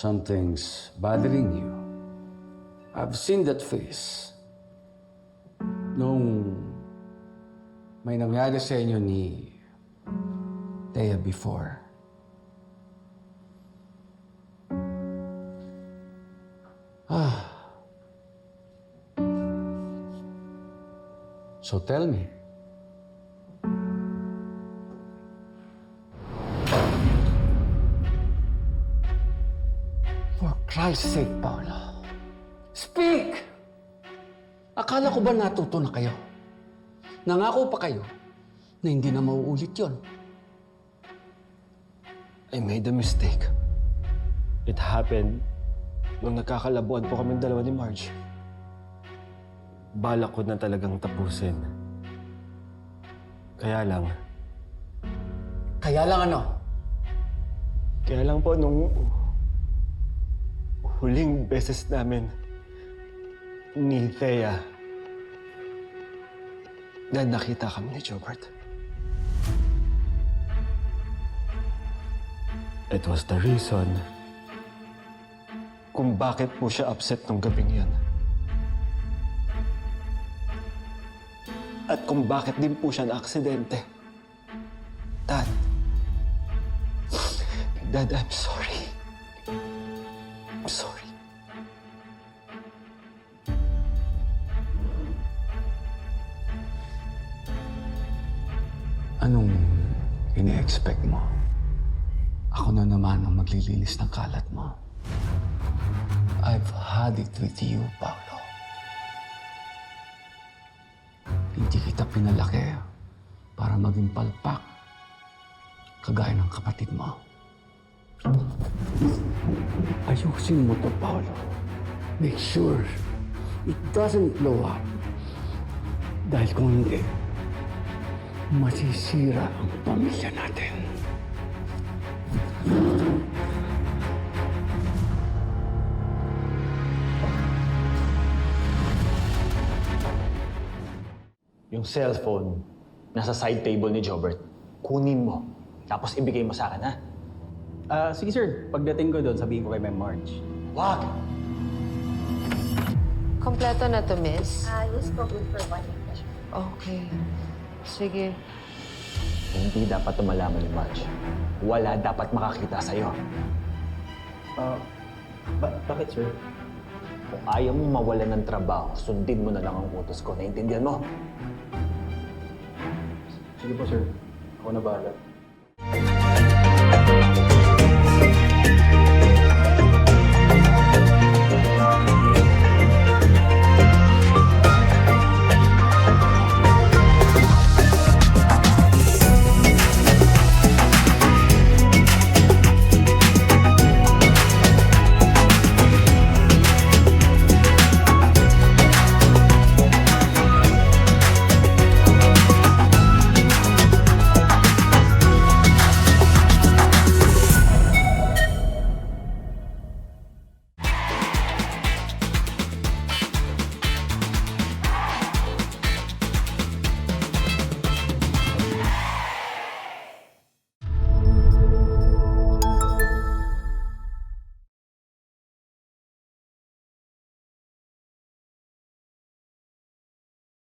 something's bothering you. I've seen that face. Nung may nangyari sa inyo ni Thea before. So tell me. For Christ's sake, Paolo. Speak! Akala ko ba natuto na kayo? Nangako pa kayo na hindi na mauulit yon. I made a mistake. It happened nung nagkakalabuan po kaming dalawa ni Marge. Balak ko na talagang tapusin. Kaya lang Ano? Kaya lang po nung huling beses namin ni Thea na nakita kami ni Jobert. It was the reason kung bakit po siya upset nung gabing yun. At kung bakit din po siya na-aksidente. Dad, I'm sorry. I'm sorry. Anong ine-expect mo? Ako na naman ang maglilinis ng kalat mo. I've had it with you, Paolo. Hindi kita pinalaki para maging palpak, kagaya ng kapatid mo. Ayusin mo to, Paolo. Make sure it doesn't blow up. Dahil kung hindi, masisira ang pamilya natin. Yung cellphone, nasa side table ni Jobert. Kunin mo, tapos ibigay mo sa akin, ha? Sige sir, pagdating ko doon, sabihin ko kay Ma'am Marge. Wag! Kompleto na to, miss? Yes po, good for 1 week. Okay. Sige. Hindi dapat malaman ni Marge. Wala dapat makakita sa'yo. Bakit sir? Kung ayaw mong mawalan ng trabaho, sundin mo na lang ang utos ko. Naintindihan mo? Sige po sir, ako na bahala.